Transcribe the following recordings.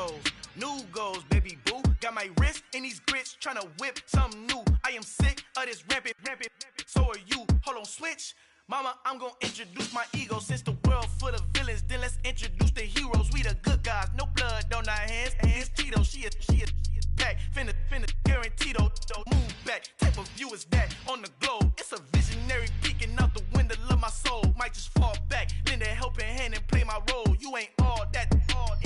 goals, new goals, baby boo. Got my wrist in these grits, tryna whip something new. I am sick of this rampant. So are you. Hold on, switch. Mama, I'm gonna introduce my ego. Since the world full of villains, then let's introduce the heroes. We the good guys, no blood on our hands. Hands Tito, she a pack. Finna guaranteed move back. Type of view is that on the globe? It's a visionary peeking out the window of my soul. Might just fall back, lend a helping hand and play my role. You ain't all that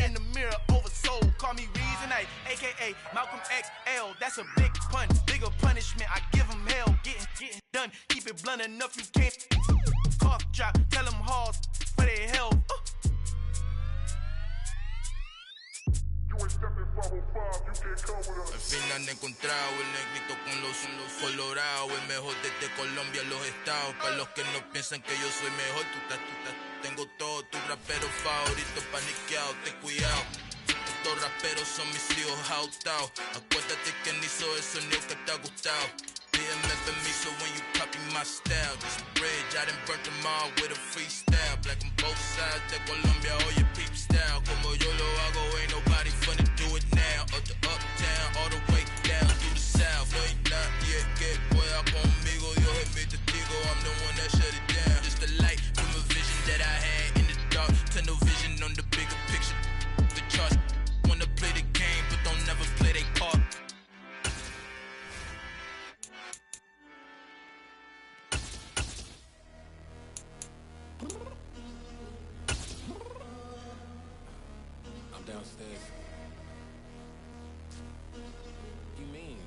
in the mirror oversold. Call me Reason A, aka Malcolm XL. That's a big pun, bigger punishment. I give him hell, getting done. Keep it blunt enough, you can't cough drop. Tell them halls for their health. Al fin han encontrado el negrito con los colorados, el mejor desde Colombia a los estados. Para los que no piensan que yo soy mejor, tengo todo, tus raperos favoritos paniqueados, ten cuidado. Estos raperos son mis hijos adoptados. Acuérdate que ni hizo el sonido que te ha gustado. Pídeme permiso when you copy my style. This bridge, I done burnt them all with a freestyle. Black on both sides de Colombia, oye peep style. Como yo lo hago, ain't nobody finna do it now. Up to uptown, all the way down through the south. No hay nadie que pueda conmigo, Dios es mi testigo. I'm the one that shut it down. Just a light from a vision that I had in the dark. Tunnel vision on the bigger picture. The charts wanna play the game, but don't never play their part. I'm downstairs. You mean?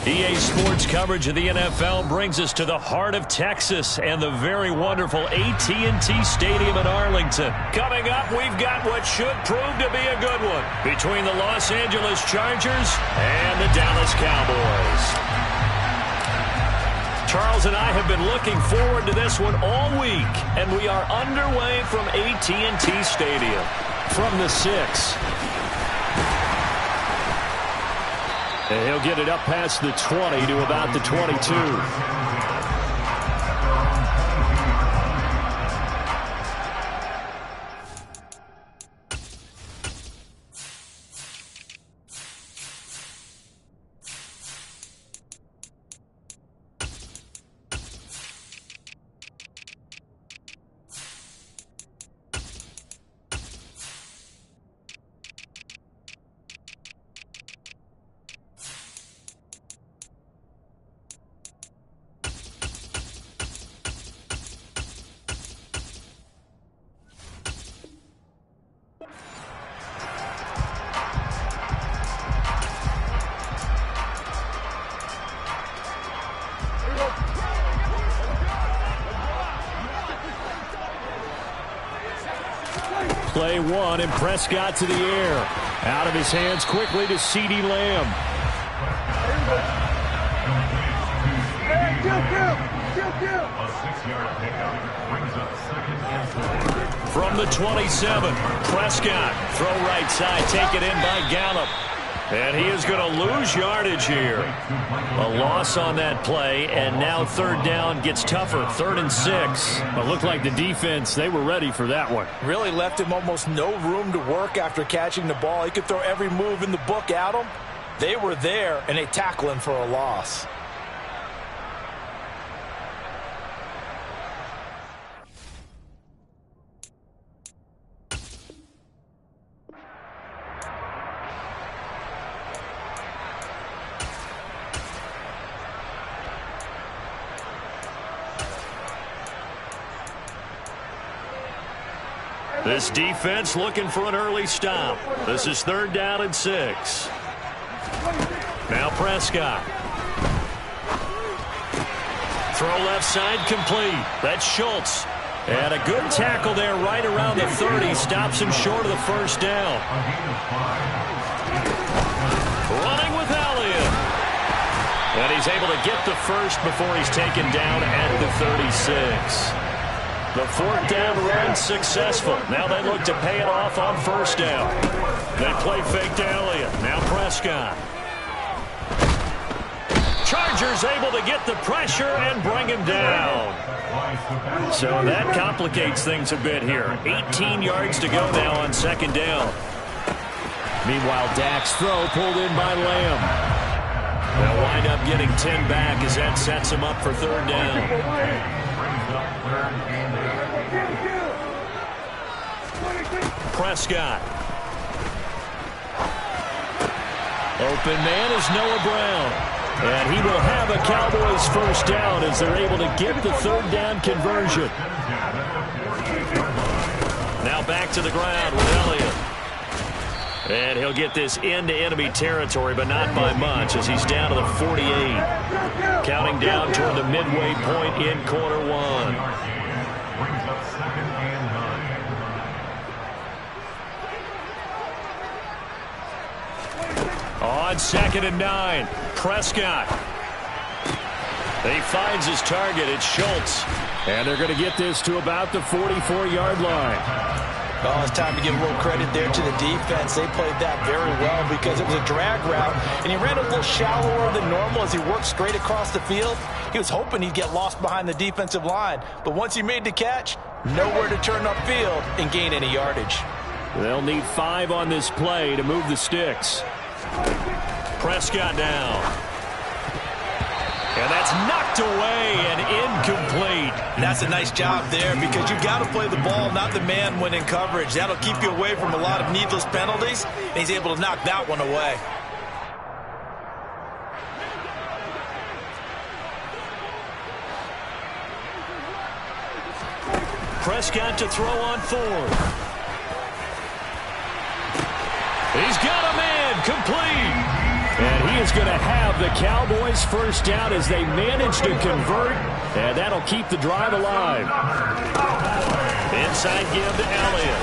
EA Sports coverage of the NFL brings us to the heart of Texas and the very wonderful AT&T Stadium in Arlington. Coming up, we've got what should prove to be a good one between the Los Angeles Chargers and the Dallas Cowboys. Charles and I have been looking forward to this one all week, and we are underway from AT&T Stadium. From the 6. And he'll get it up past the 20 to about the 22. Play one, and Prescott to the air. Out of his hands quickly to CeeDee Lamb. From the 27, Prescott, throw right side, take it in by Gallup. And he is going to lose yardage here. A loss on that play, and now third down gets tougher, 3rd and 6. It looked like the defense, they were ready for that one. Really left him almost no room to work after catching the ball. He could throw every move in the book at him. They were there, and they tackle him for a loss. This defense looking for an early stop. This is 3rd down and 6. Now Prescott. Throw left side complete. That's Schultz. And a good tackle there right around the 30. Stops him short of the first down. Running with Elliott. And he's able to get the first before he's taken down at the 36. The 4th down run successful. Now they look to pay it off on 1st down. They play fake to Elliott. Now Prescott. Chargers Chargers able to get the pressure and bring him down. So that complicates things a bit here. 18 yards to go now on second down. Meanwhile, Dak's throw pulled in by Lamb. They'll wind up getting 10 back as that sets him up for third down. Prescott. Open man is Noah Brown. And he will have a Cowboys first down as they're able to get the third down conversion. Now back to the ground with Elliott. And he'll get this into enemy territory, but not by much as he's down to the 48. Counting down toward the midway point in quarter one. On second and 9, Prescott. He finds his target. It's Schultz. And they're going to get this to about the 44-yard line. Well, it's time to give a little credit there to the defense. They played that very well because it was a drag route, and he ran a little shallower than normal as he worked straight across the field. He was hoping he'd get lost behind the defensive line, but once he made the catch, nowhere to turn upfield and gain any yardage. They'll need 5 on this play to move the sticks. Prescott down. And that's knocked away and incomplete. And that's a nice job there because you've got to play the ball, not the man when in coverage. That'll keep you away from a lot of needless penalties, and he's able to knock that one away. Prescott to throw on 4th. He's got a man complete. And he is going to have the Cowboys first down as they manage to convert. And that'll keep the drive alive. Inside give to Elliott.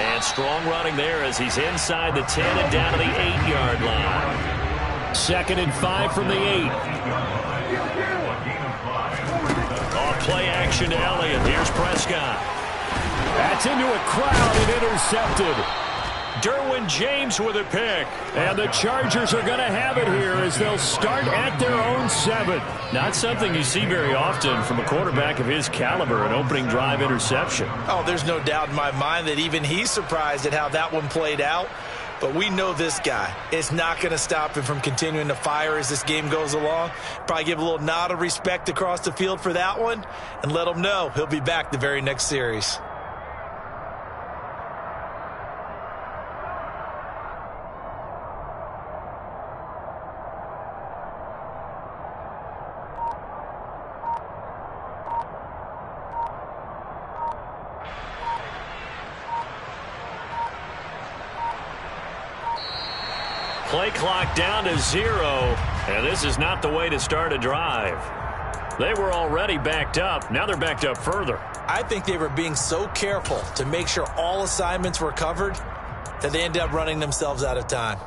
And strong running there as he's inside the 10 and down to the 8-yard line. 2nd and 5 from the 8. Off play action to Elliott. Here's Prescott. That's into a crowd and intercepted. Derwin James with a pick. And the Chargers are going to have it here as they'll start at their own 7. Not something you see very often from a quarterback of his caliber, an opening drive interception. Oh, there's no doubt in my mind that even he's surprised at how that one played out. But we know this guy. It's not going to stop him from continuing to fire as this game goes along. Probably give a little nod of respect across the field for that one and let him know he'll be back the very next series. Play clock down to 0, and this is not the way to start a drive. They were already backed up. Now they're backed up further. I think they were being so careful to make sure all assignments were covered that they ended up running themselves out of time.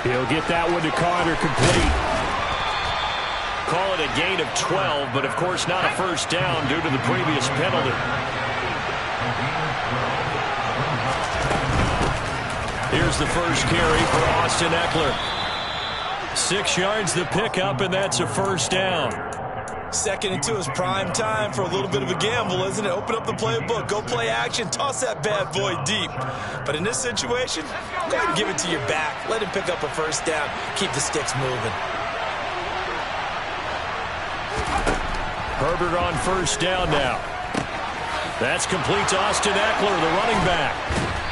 He'll get that one to Carter complete. Call it a gain of 12, but of course not a first down due to the previous penalty. Here's the first carry for Austin Eckler. 6 yards the pickup, and that's a first down. 2nd and 2 is prime time for a little bit of a gamble, isn't it? Open up the playbook, go play action, toss that bad boy deep. But in this situation, go ahead and give it to your back. Let him pick up a first down. Keep the sticks moving. Herbert on first down now. That's complete to Austin Eckler, the running back.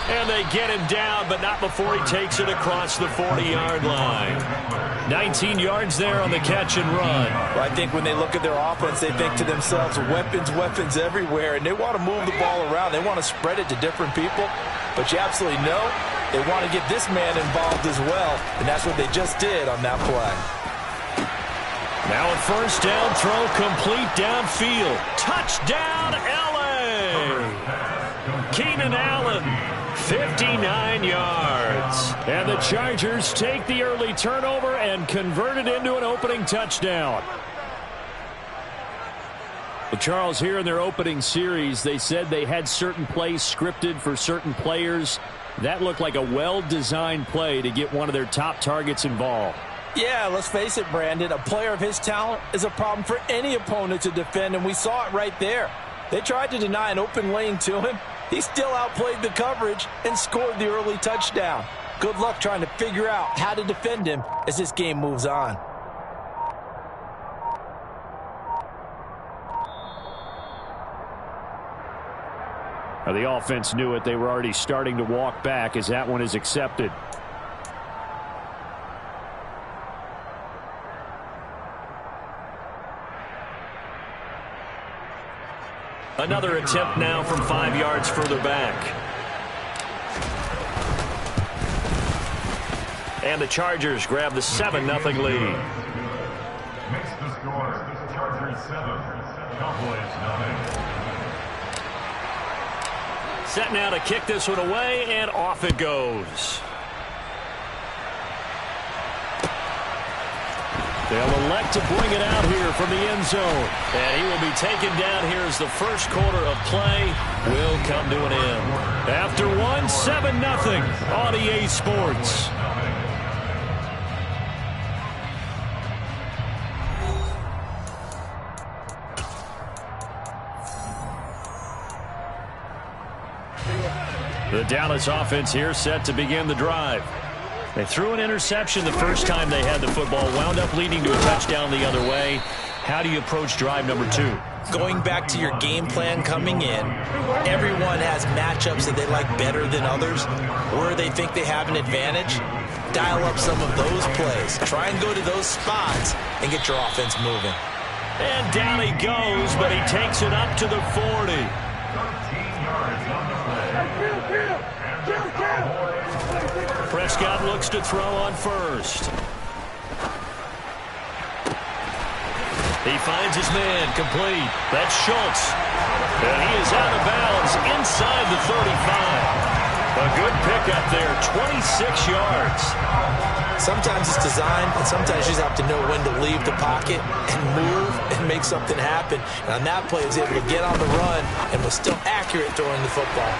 And they get him down, but not before he takes it across the 40-yard line. 19 yards there on the catch and run. Well, I think when they look at their offense, they think to themselves, weapons everywhere, and they want to move the ball around. They want to spread it to different people. But you absolutely know they want to get this man involved as well, and that's what they just did on that play. Now a first down throw complete downfield. Touchdown, L.A. Keenan Allen, 59 yards. And the Chargers take the early turnover and convert it into an opening touchdown. Well, Charles, here in their opening series, they said they had certain plays scripted for certain players. That looked like a well-designed play to get one of their top targets involved. Yeah, let's face it, Brandon. A player of his talent is a problem for any opponent to defend, and we saw it right there. They tried to deny an open lane to him. He still outplayed the coverage and scored the early touchdown. Good luck trying to figure out how to defend him as this game moves on. Now, the offense knew it. They were already starting to walk back as that one is accepted. Another attempt now from 5 yards further back. And the Chargers grab the 7-0 lead. Makes the score. Chargers 7, Cowboys 9. Set now to kick this one away, and off it goes. They'll elect to bring it out here from the end zone. And he will be taken down here as the first quarter of play will come to an end. After one, 7-0 on EA Sports. The Dallas offense here set to begin the drive. They threw an interception the first time they had the football, wound up leading to a touchdown the other way. How do you approach drive number 2? Going back to your game plan coming in, everyone has matchups that they like better than others, where they think they have an advantage. Dial up some of those plays. Try and go to those spots and get your offense moving. And down he goes, but he takes it up to the 40. 13 yards on the play. Prescott looks to throw on first. He finds his man complete. That's Schultz. And he is out of bounds inside the 35. A good pickup there, 26 yards. Sometimes it's designed, and sometimes you just have to know when to leave the pocket and move and make something happen. And on that play, he was able to get on the run and was still accurate throwing the football.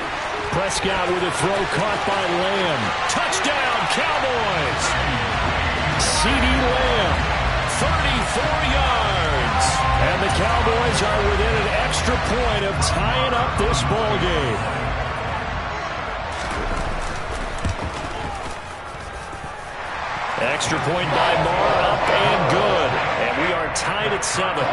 Prescott with a throw caught by Lamb. Touchdown, Cowboys! CeeDee Lamb, 34 yards. And the Cowboys are within an extra point of tying up this ball game. Extra point by Moore, up and good. And we are tied at 7.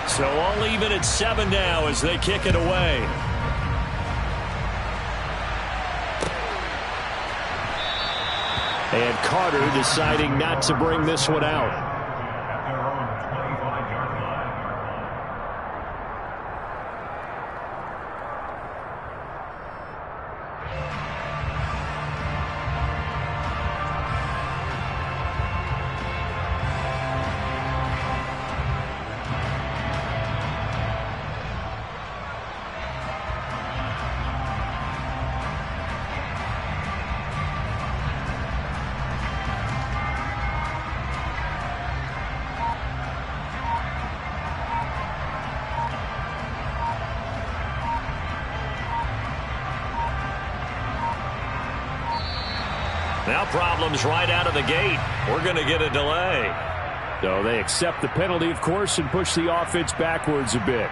So all even at 7 now as they kick it away. And Carter deciding not to bring this one out. Now problems right out of the gate. We're going to get a delay. So they accept the penalty, of course, and push the offense backwards a bit.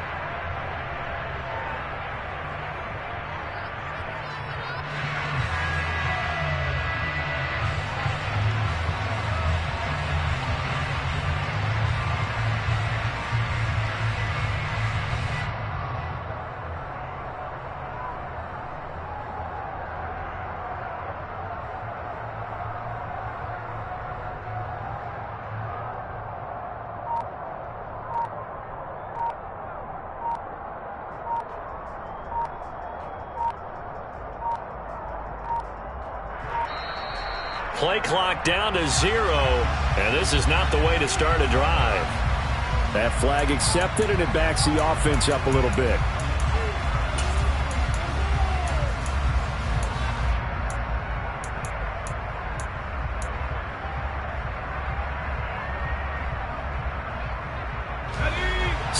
Play clock down to 0, and this is not the way to start a drive. That flag accepted, and it backs the offense up a little bit.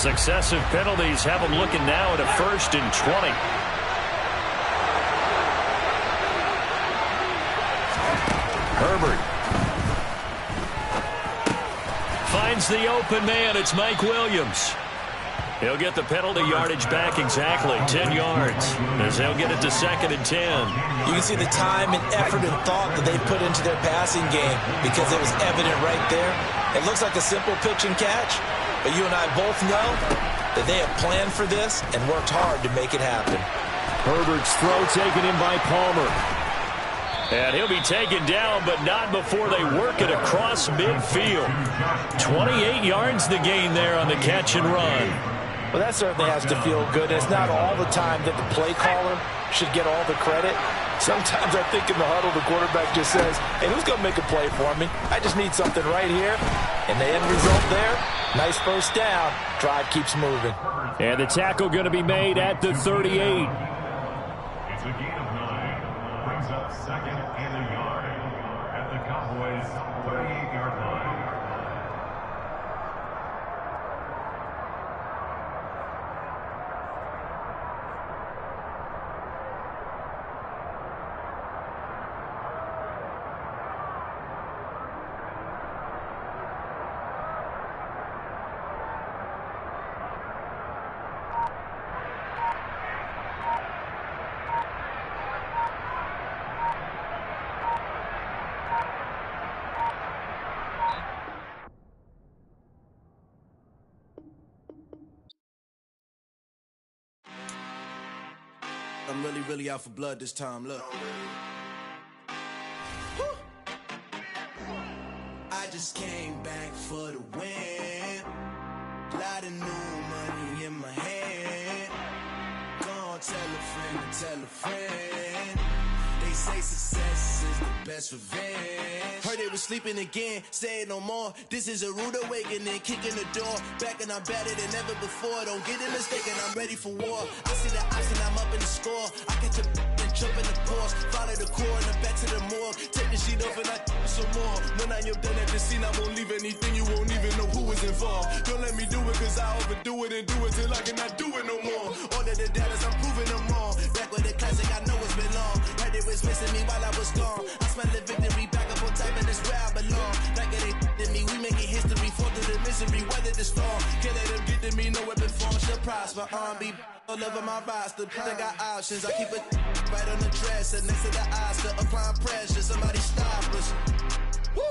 Successive penalties have them looking now at a 1st and 20. Herbert finds the open man. It's Mike Williams. He'll get the penalty yardage back exactly 10 yards as they'll get it to 2nd and 10. You can see the time and effort and thought that they put into their passing game because it was evident right there. It looks like a simple pitch and catch, but you and I both know that they have planned for this and worked hard to make it happen. Herbert's throw taken in by Palmer. And he'll be taken down, but not before they work it across midfield. 28 yards the gain there on the catch and run. Well, that certainly has to feel good. It's not all the time that the play caller should get all the credit. Sometimes I think in the huddle, the quarterback just says, hey, who's going to make a play for me? I just need something right here. And the end result there, nice first down. Drive keeps moving. And the tackle going to be made at the 38. It's a gain of 9. Brings up 2nd and a yard at the Cowboys' 38-yard line. I'm really out for blood this time, look. Woo. I just came back for the win. Lot of new money in my hand. Gonna tell a friend to tell a friend. They say success is the best revenge. Heard they was sleeping again, say it no more. This is a rude awakening, kicking the door. Back and I'm better than ever before. Don't get it mistaken, I'm ready for war. I see the option, I'm up in the score. I catch a and jump in the course. Follow the core and the back to the morgue. Take the sheet off and I some more. When I am done at the scene, I won't leave anything. You won't even know who was involved. Don't let me do it cause I overdo it and do it till I cannot do it no more. All of the doubters, I'm proving them wrong. Back with the classic, I know it's been long. Heard it was missing me while I was gone. I smell the victory back up on top and it's where I belong. Like it ain't to me, we making history. Fall through the misery, weather the storm. Can't let them get to me, no weapon form shall prosper. Be all over my roster, I got options. I keep it right on the dresser, next to the Oscar. Applying pressure, somebody stop us. Woo!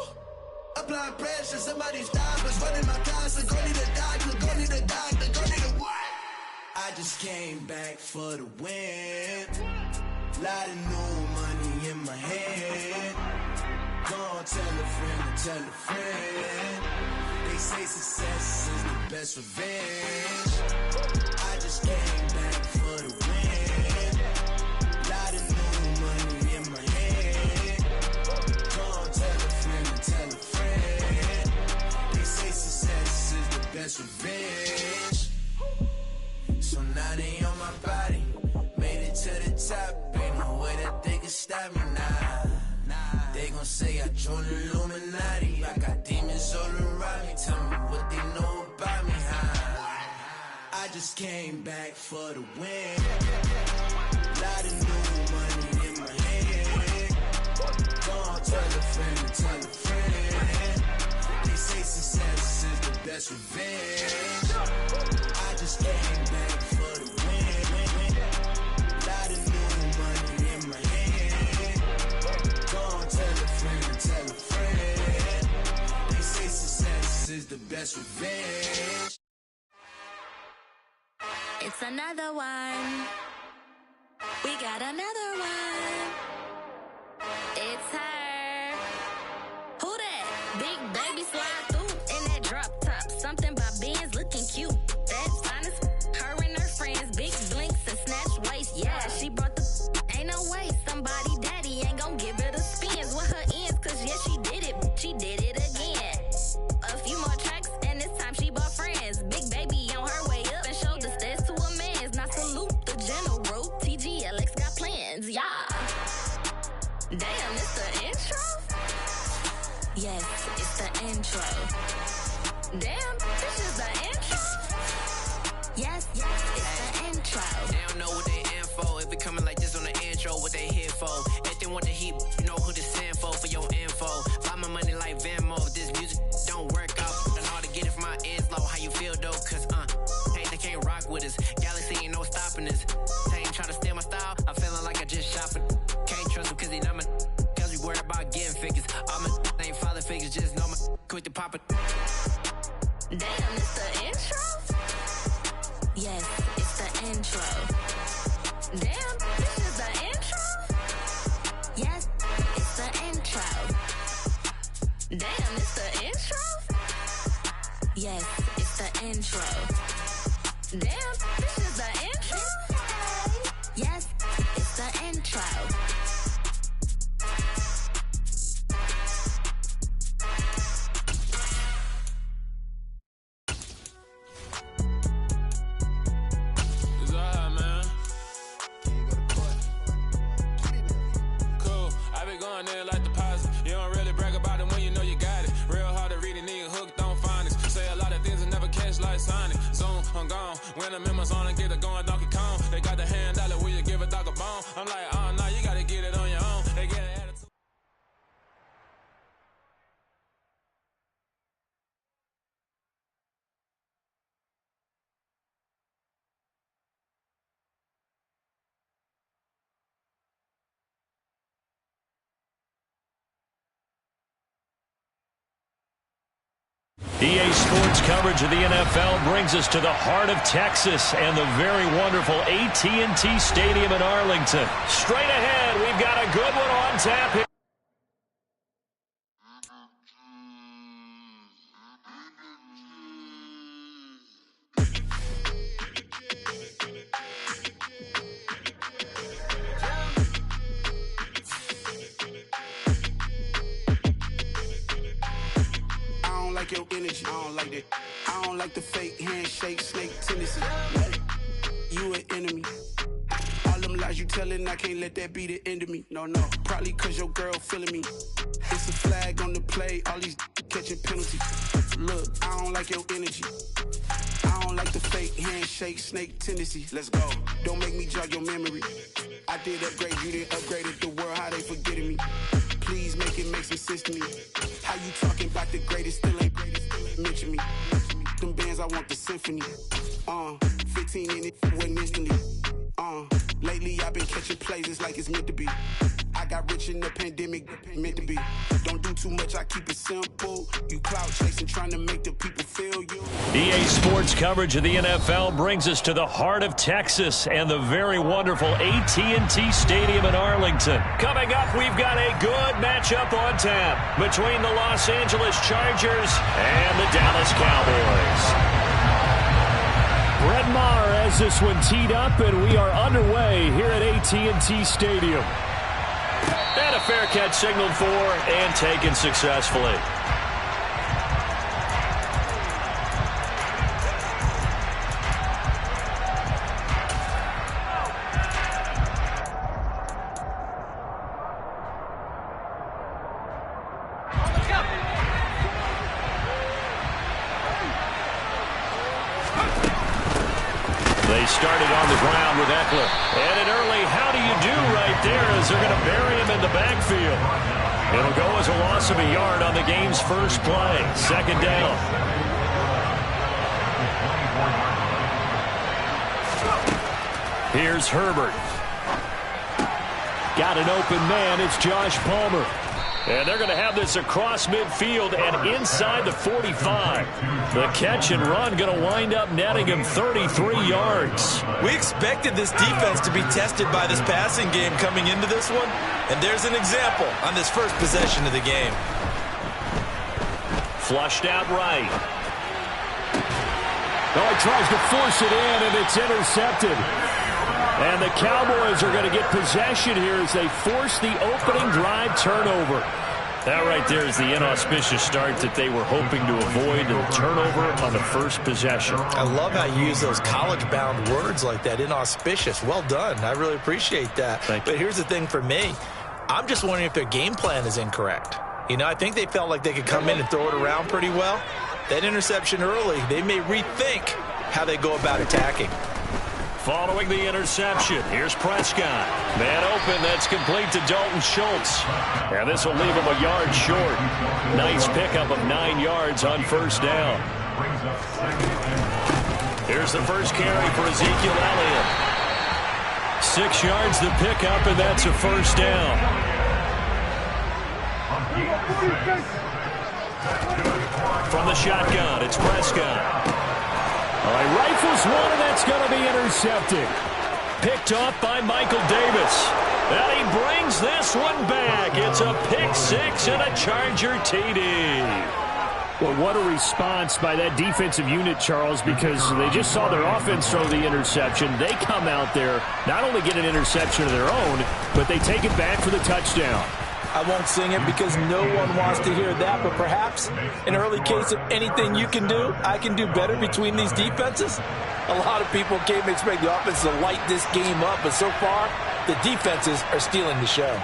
Applying pressure, somebody stop us. Running my closet, go need a doctor, go need a doctor, go need a what? I just came back for the win. Lot of new money in my hand. Gonna tell a friend to tell a friend. They say success is the best revenge. I just came back for the win. Lot of new money in my hand. Gonna tell a friend to tell a friend. They say success is the best revenge. So now they on my body. Made it to the top. Ain't no way that they can stop me now. They gon' say I joined the Illuminati. I got demons all around me. Tell me what they know about me, huh? I just came back for the win. Lot of new money in my hand. Gonna tell a friend to tell a friend. They say success is the best revenge. I just came back for the win. Lot of new money in my hand. Gonna tell a friend to tell a friend. They say success is the best revenge. It's another one. We got another one. It's her. Who that? Big baby slide through in that drop top. Something by Benz looking cute. That's finest. Her and her friends, big blinks and snatch waist. Yeah, she brought the. Ain't no way somebody daddy ain't gon' give her the spins with her ends. Cause yeah, she did it. She did it again. A few more tracks and this time she bought friends. Big baby on her way up and showed the stairs to a man's. Now salute the general. TGLX got plans, yeah. Damn, it's the intro? Yes, it's the intro. Damn, this is the intro? Yes, it's the intro. They don't know what they in for. If it coming like this on the intro, what they here for? If they want the heat, you know who to send for your info. Buy my money like Venmo. If this music don't work out, and all to get it from my ends low. How you feel though? Cause hey, they can't rock with us. Galaxy ain't no stopping us. They ain't try to steal my style. I'm feeling like I just shopping. Can't trust them cause they not my. Cause we worried about getting figures. All my ain't father figures. Just know my quick to pop it. Damn, it's the intro? Yes, it's the intro. Damn, this is the intro? Yes, it's the intro. Damn, it's the intro? Yes, it's the intro. Damn, this is the intro? Yes, it's the intro. When I'm in my zone and get it going Donkey Kong, they got the hand dollar, will you give a dog a bone? I'm like, oh no, you gotta get it on your own. They get an attitude. EA Sports coverage of the NFL brings us to the heart of Texas and the very wonderful AT&T Stadium in Arlington. Straight ahead, we've got a good one on tap here. Your energy, I don't like that. I don't like the fake handshake, snake tendency. You an enemy. All them lies you telling, I can't let that be the end of me. No, probably cause your girl feeling me. It's a flag on the play, all these catching penalties. Look, I don't like your energy. I don't like the fake handshake, snake tendency. Let's go. Don't make me jog your memory. I did upgrade, you didn't upgrade it. The world, how they forgetting me. Please make it make some sense to me. How you talking about the greatest, still ain't greatest, still ain't mention me. Them bands, I want the symphony. 15 in it, wasn't instantly. Lately I've been catching plays, it's like it's meant to be. I got rich in the pandemic, meant to be. Don't do too much, I keep it simple. You clout chasing, trying to make the people feel you. EA Sports coverage of the NFL brings us to the heart of Texas and the very wonderful AT&T Stadium in Arlington. Coming up, we've got a good matchup on tap between the Los Angeles Chargers and the Dallas Cowboys. Brett Maher has this one teed up, and we are underway here at AT&T Stadium. And a fair catch signaled for and taken successfully. They started on the ground with Eckler. And an early how do you do right there as they're going to bury him in the backfield. It'll go as a loss of a yard on the game's first play. Second down. Here's Herbert. Got an open man. It's Josh Palmer. And they're going to have this across midfield and inside the 45. The catch and run going to wind up netting him 33 yards. We expected this defense to be tested by this passing game coming into this one. And there's an example on this first possession of the game. Flushed out right. Oh, he tries to force it in, and it's intercepted. And the Cowboys are going to get possession here as they force the opening drive turnover. That right there is the inauspicious start that they were hoping to avoid, a turnover on the first possession. I love how you use those college-bound words like that, inauspicious. Well done. I really appreciate that. But here's the thing for me. I'm just wondering if their game plan is incorrect. You know, I think they felt like they could come in and throw it around pretty well. That interception early, they may rethink how they go about attacking. Following the interception, here's Prescott. Man open, that's complete to Dalton Schultz. And this will leave him a yard short. Nice pickup of 9 yards on first down. Here's the first carry for Ezekiel Elliott. 6 yards to pick up, and that's a first down. From the shotgun, it's Prescott. All right, rifles one, and that's going to be intercepted. Picked off by Michael Davis. And he brings this one back. It's a pick 6 and a Charger TD. Well, what a response by that defensive unit, Charles, because they just saw their offense throw the interception. They come out there, not only get an interception of their own, but they take it back for the touchdown. I won't sing it because no one wants to hear that, but perhaps an early case of anything you can do, I can do better between these defenses. A lot of people came to expect the offense to light this game up, but so far, the defenses are stealing the show.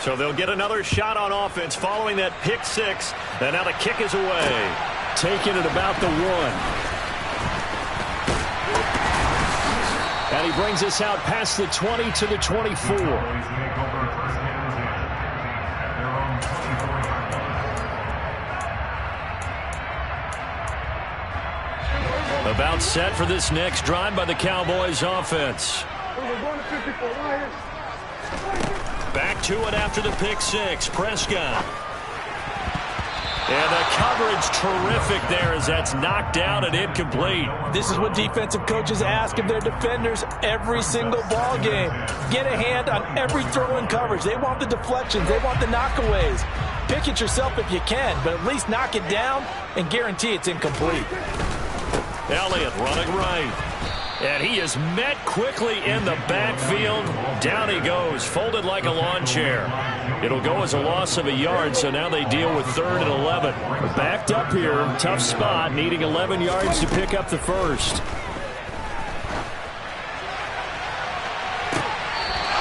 So they'll get another shot on offense following that pick 6, and now the kick is away. Taking it about the 1. And he brings us out past the 20 to the 24. About set for this next drive by the Cowboys offense. Back to it after the pick 6. Prescott. And the coverage terrific there as that's knocked out and incomplete. This is what defensive coaches ask of their defenders every single ball game. Get a hand on every throw in coverage. They want the deflections. They want the knockaways. Pick it yourself if you can, but at least knock it down and guarantee it's incomplete. Elliott running right. And he is met quickly in the backfield. Down he goes, folded like a lawn chair. It'll go as a loss of a yard, so now they deal with 3rd and 11. Backed up here, tough spot, needing 11 yards to pick up the first.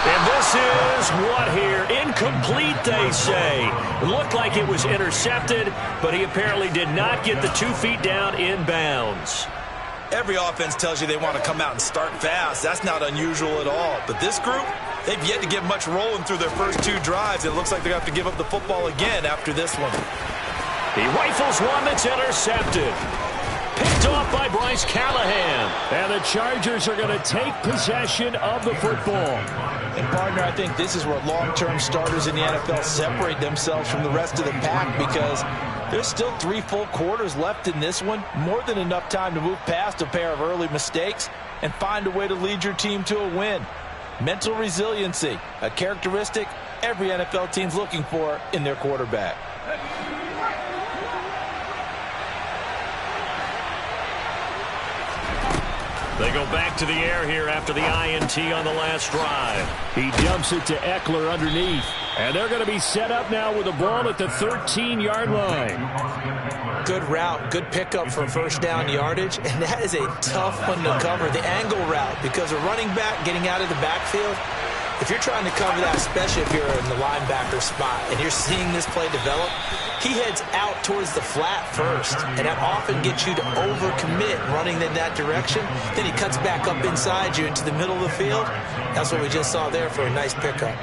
And this is what here? Incomplete, they say. It looked like it was intercepted, but he apparently did not get the 2 feet down in bounds. Every offense tells you they want to come out and start fast. That's not unusual at all. But this group, they've yet to get much rolling through their first 2 drives. It looks like they're going to have to give up the football again after this one. He rifles one that's intercepted. Picked off by Bryce Callahan. And the Chargers are going to take possession of the football. And, partner, I think this is where long-term starters in the NFL separate themselves from the rest of the pack because there's still 3 full quarters left in this one. More than enough time to move past a pair of early mistakes and find a way to lead your team to a win. Mental resiliency, a characteristic every NFL team's looking for in their quarterback. They go back to the air here after the INT on the last drive. He dumps it to Eckler underneath. And they're going to be set up now with the ball at the 13-yard line. Good route, good pickup for first down yardage, and that is a tough one to cover, the angle route, because a running back getting out of the backfield, if you're trying to cover that, especially if you're in the linebacker spot and you're seeing this play develop, he heads out towards the flat first, and that often gets you to overcommit running in that direction. Then he cuts back up inside you into the middle of the field. That's what we just saw there for a nice pickup.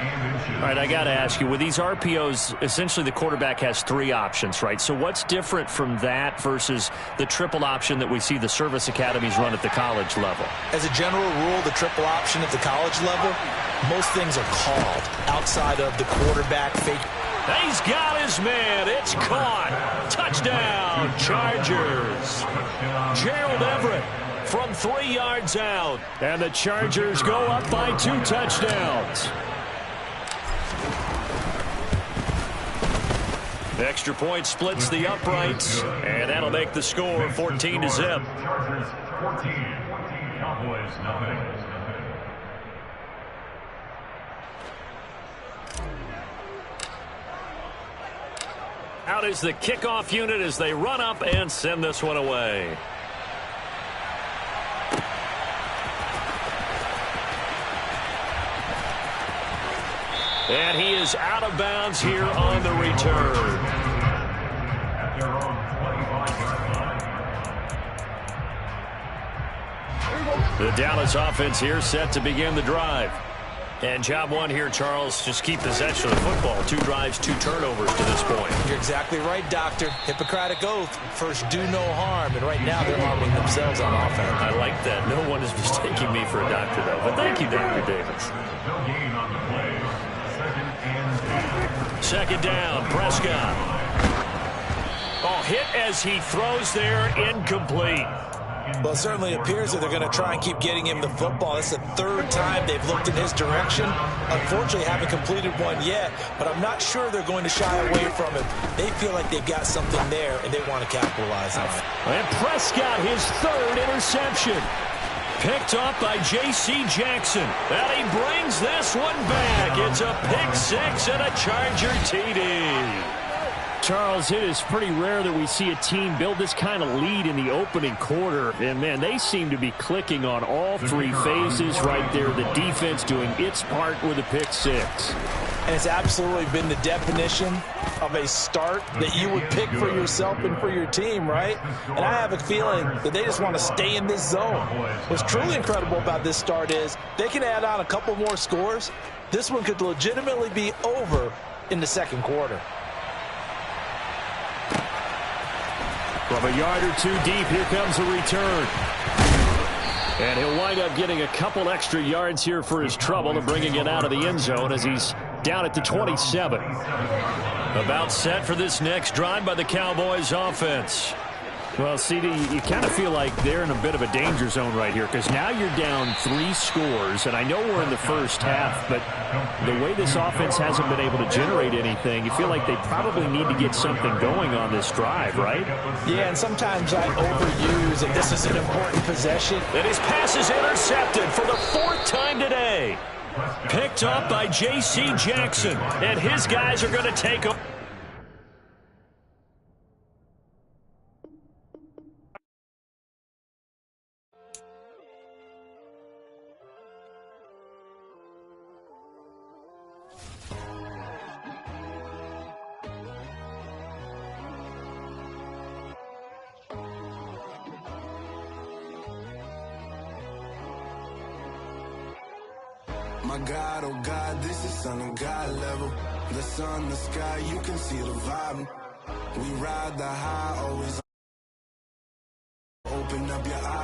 All right, I got to ask you, with these RPOs, essentially the quarterback has 3 options, right? So what's different from that versus the triple option that we see the service academies run at the college level? As a general rule, the triple option at the college level, most things are called outside of the quarterback fake. He's got his man. It's caught. Touchdown, Chargers. Gerald Everett from 3 yards out. And the Chargers go up by 2 touchdowns. Extra point splits the uprights, and that'll make the score 14-0. Chargers 14, Cowboys nothing. Out is the kickoff unit as they run up and send this one away. And he is out of bounds here on the return. At their own 25-yard line. The Dallas offense here set to begin the drive. And job one here, Charles, just keep possession of the football. 2 drives, 2 turnovers to this point. You're exactly right, Doctor. Hippocratic oath. First, do no harm. And right now, they're harming themselves on offense. I like that. No one is mistaking me for a doctor, though. But thank you, Dr. Davis. No gain on the play. Second down, Prescott. Oh, hit as he throws there, incomplete. Well, it certainly appears that they're going to try and keep getting him the football. It's the 3rd time they've looked in his direction. Unfortunately, haven't completed one yet, but I'm not sure they're going to shy away from him. They feel like they've got something there, and they want to capitalize on it. And Prescott, his 3rd interception. Picked off by J.C. Jackson. And he brings this one back. It's a pick 6 and a Charger TD. Charles, it is pretty rare that we see a team build this kind of lead in the opening quarter. And, man, they seem to be clicking on all 3 phases right there. The defense doing its part with a pick 6. And it's absolutely been the definition of a start that you would pick for yourself and for your team, right? And I have a feeling that they just want to stay in this zone. What's truly incredible about this start is they can add on a couple more scores. This one could legitimately be over in the second quarter. From a yard or 2 deep, here comes a return. And he'll wind up getting a couple extra yards here for his trouble and bringing it out of the end zone as he's down at the 27. About set for this next drive by the Cowboys offense. Well, CD, you kind of feel like they're in a bit of a danger zone right here because now you're down 3 scores, and I know we're in the first half, but the way this offense hasn't been able to generate anything, you feel like they probably need to get something going on this drive, right? Yeah, and sometimes I overuse, and this is an important possession. And his pass is intercepted for the 4th time today. Picked up by J.C. Jackson, and his guys are going to take him. My God, oh God, this is Son of God level. The sun, the sky, you can see the vibe. We ride the high, always open up your eyes.